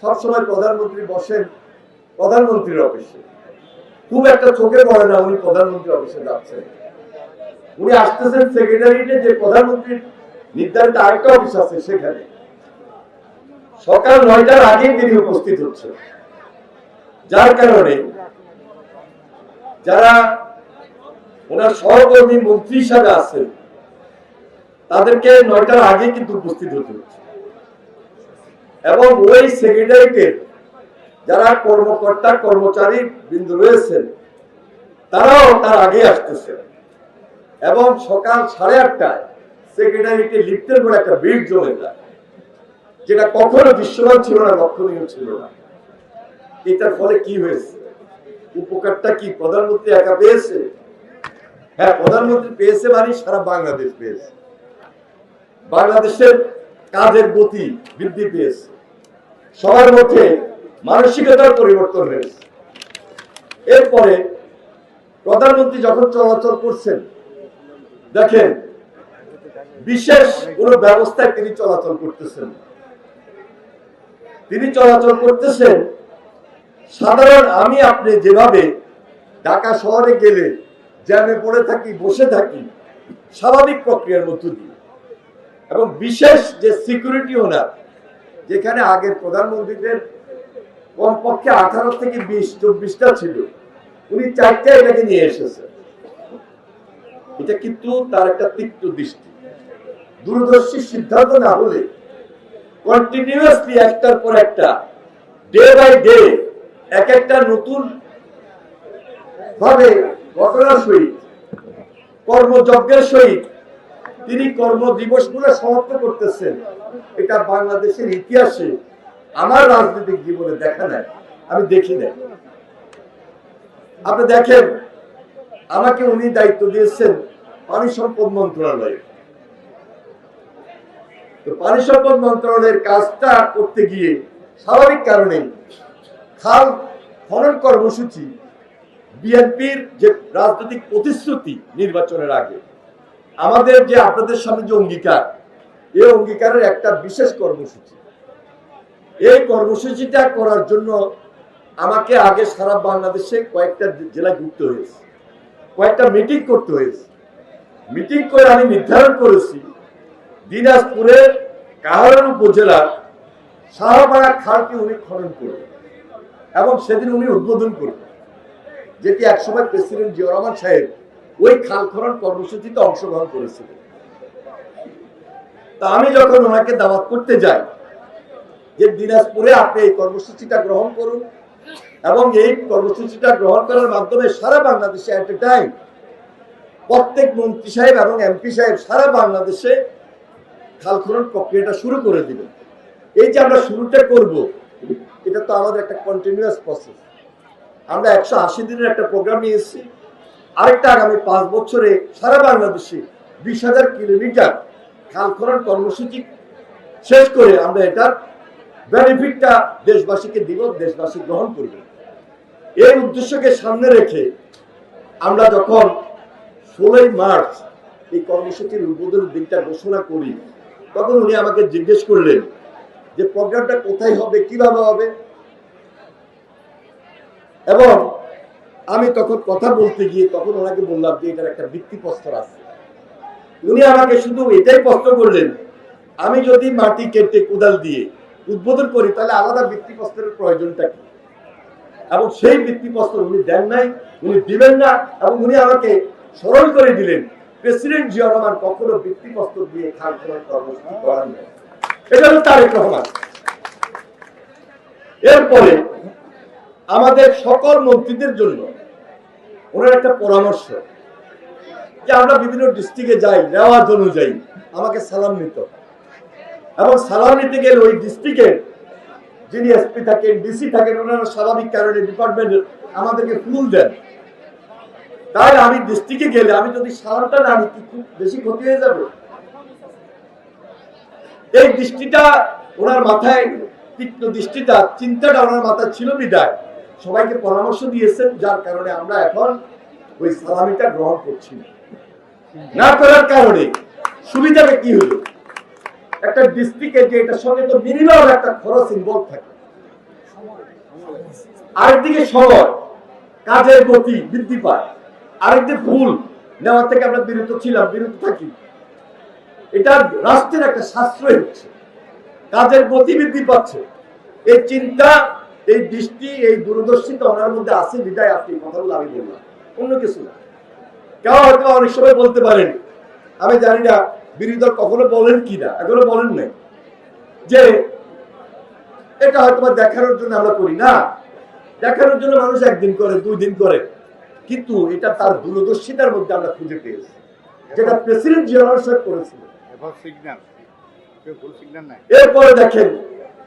সবসময় প্রধানমন্ত্রী বসেন প্রধানমন্ত্রীর অফিসে, খুব একটা চোখে পড়ে না উনি প্রধানমন্ত্রীর অফিসে যাচ্ছেন। উনি আসতেছেন সেক্রেটারিয়েটে, যে প্রধানমন্ত্রীর নির্ধারিত আরেকটা অফিস আছে সেখানে। সকাল 9টার আগেই তিনি উপস্থিত হচ্ছেন, যার কারণে যারা ওনার সহকর্মী মন্ত্রী হিসাবে আছেন তাদেরকে 9টার আগে কিন্তু উপস্থিত হতে হচ্ছে। এবং ওই সেক্রেটারিয়েটের যারা কর্মকর্তা কর্মচারী বিন্দু রয়েছেন তারাও তার আগে আসতেছেন। এবং সকাল 8:30টায় সেক্রেটারিয়েটে লিফটের পরে একটা ভিড় জমে যায়, যেটা কখনো দৃশ্যমান ছিল না, লক্ষণীয় ছিল না। এটার ফলে কি হয়েছে? উপকারটা কি প্রধানমন্ত্রী একা পেয়েছে? হ্যাঁ, প্রধানমন্ত্রী পেয়েছে, মানে সারা বাংলাদেশ পেয়েছে। বাংলাদেশের কাজের গতি বৃদ্ধি পেয়েছে, সবার মধ্যে মানসিকতার পরিবর্তন হয়েছে। এরপরে প্রধানমন্ত্রী যখন চলাচল করছেন, দেখেন বিশেষ কোন ব্যবস্থায় তিনি চলাচল করতেছেন। তিনি চলাচল করতেছেন সাধারণ আমি আপনি যেভাবে ঢাকা শহরে গেলে জ্যামে পড়ে থাকি, বসে থাকি, স্বাভাবিক প্রক্রিয়ার মধ্য দিয়ে। এবং বিশেষ যে সিকিউরিটি ওনার, যেখানে আগের প্রধানমন্ত্রীদের কমপক্ষে 18 থেকে 20-24টা ছিল, উনি 4টা এটাকে নিয়ে এসেছেন। এটা কিন্তু তার একটা তীক্ষ্ণ দৃষ্টি, দূরদর্শী সিদ্ধান্ত না হলে কন্টিনিউয়াসলি একটার পর একটা, ডে বাই ডে এক একটা নতুন ভাবে ঘটনার সহিত, কর্মযজ্ঞের সহিত তিনি কর্মদিবসগুলো সমাপ্ত করতেছেন। এটা বাংলাদেশের ইতিহাসে আমার রাজনৈতিক জীবনে দেখা নাই, আমি দেখি নাই। আপনি দেখেন, আমাকে উনি দায়িত্ব দিয়েছেন পানি সম্পদ মন্ত্রণালয়ে। তো পানি সম্পদ মন্ত্রণালয়ের কাজটা করতে গিয়ে স্বাভাবিক কারণে খাল খনন কর্মসূচি, বিএনপির যে রাজনৈতিক প্রতিশ্রুতি নির্বাচনের আগে, আমাদের যে আপনাদের সামনে যে অঙ্গীকার, এই অঙ্গীকারের একটা বিশেষ কর্মসূচি। এই কর্মসূচিটা করার জন্য আমাকে আগে সারা বাংলাদেশে কয়েকটা জেলায় ঘুরতে হয়েছে, কয়েকটা মিটিং করতে হয়েছে। মিটিং করে আমি নির্ধারণ করেছি দিনাজপুরের কাহারন উপজেলার শাহপাড়া খালটি উনি খনন করবেন এবং সেদিন উনি উদ্বোধন করবেন, যেটি একসময় প্রেসিডেন্ট জিয়া রহমান সাহেব ওই খাল খনন কর্মসূচিতে অংশগ্রহণ করেছিলেন। তা আমি যখন ওনাকে দাওয়াত করতে যাই যে দিনাজপুরে আপনি এই কর্মসূচিটা গ্রহণ করুন, এবং এই কর্মসূচিটা গ্রহণ করার মাধ্যমে সারা বাংলাদেশে এট এ টাইম প্রত্যেক মন্ত্রী সাহেব এবং এমপি সাহেব সারা বাংলাদেশে খাল খনন প্রক্রিয়াটা শুরু করে দিবেন। এই যে আমরা শুরুটা করব, এটা তো আমাদের একটা কন্টিনিউয়াস প্রসেস। আমরা 180 দিনের একটা প্রোগ্রাম নিয়ে এসেছি, আরেকটা আগামী 5 বছরে সারা বাংলাদেশে 20,000 কিলোমিটার খাল খনন কর্মসূচি শেষ করে আমরা এটার বেনিফিটটা দেশবাসীকে দিব, দেশবাসী গ্রহণ করবে। এই উদ্দেশ্যকে সামনে রেখে আমরা যখন 16 মার্চ এই কর্মসূচির উদ্বোধনের দিনটা ঘোষণা করি, তখন উনি আমাকে জিজ্ঞেস করলেন যে প্রোগ্রামটা কোথায় হবে, কিভাবে হবে। এবং আমি তখন কথা বলতে গিয়ে তখন ওনাকে বললাম যে এটার একটা ভিত্তিপ্রস্তর আছে। উনি আমাকে শুধু এটাই প্রশ্ন করলেন, আমি যদি মাটি কেটে কোদাল দিয়ে উদ্বোধন করি তাহলে আলাদা ভিত্তিপ্রস্তরের প্রয়োজনটা কি? এবং সেই ভিত্তিপ্রস্তর উনি দেন নাই, উনি দিবেন না। এবং উনি আমাকে স্মরণ করে দিলেন প্রেসিডেন্ট জিয়া রহমান কখনো ভিত্তিপ্রস্তর দিয়ে খাল খনন কর্মসূচি করেন নাই, এটা হলো তারেক রহমান। এরপরে আমাদের সকল মন্ত্রীদের জন্য ওনার একটা পরামর্শ যে আমরা বিভিন্ন ডিস্ট্রিক্টে যাই, রেওয়াজ অনুযায়ী আমাকে সালাম নিত, এবং সালাম নিতে গেলে ওই ডিস্ট্রিক্টের যিনি এসপি থাকেন, ডিসি থাকেন, ওনারা স্বাভাবিক কারণে ডিপার্টমেন্ট আমাদেরকে ফুল দেন। তাই আমি ডিস্ট্রিক্টে গেলে আমি যদি সালামটা না নিই, খুব বেশি ক্ষতি হয়ে যাবে। এই দৃষ্টিটা ওনার মাথায়, তীক্ষ্ণ দৃষ্টিটা, চিন্তাটা ওনার মাথায় ছিল বিদায় সবাইকে পরামর্শ দিয়েছেন, যার কারণে আমরা এখন ওই সালামিটা গ্রহণ করছি না। করার কারণে সুবিধাটা কি হলো, একটা ডিস্ট্রিক্টে যে এটার সঙ্গে তো মিনিমাম একটা খরচ ইনভলভ থাকে, আরেকদিকে সময়, কাজের গতি বৃদ্ধি পায়, আরেকদিকে ভুল নেওয়া থেকে আমরা বিরত ছিলাম, বিরত থাকি। এটা রাষ্ট্রের একটা সাশ্রয় হচ্ছে, কাজের গতি বৃদ্ধি পাচ্ছে। এই চিন্তা, এই দৃষ্টি, এই দূরদর্শিতা ওনার মধ্যে আছে, বিদায় আপনি কথাগুলো আমি বললাম, অন্য কিছু না। কেউ হয়তো অনেক সময় বলতে পারেন, আমি জানি না বিরোধী দল কখনো বলেন কিনা, এখনো বলেন নাই, যে এটা হয়তো দেখানোর জন্য আমরা করি না। দেখানোর জন্য মানুষ একদিন করে, 2 দিন করে, কিন্তু এটা তার দূরদর্শিতার মধ্যে আমরা খুঁজে পেয়েছি, যেটা প্রেসিডেন্ট জিয়াউর রহমান সাহেব করেছিলেন। এরপরে দেখেন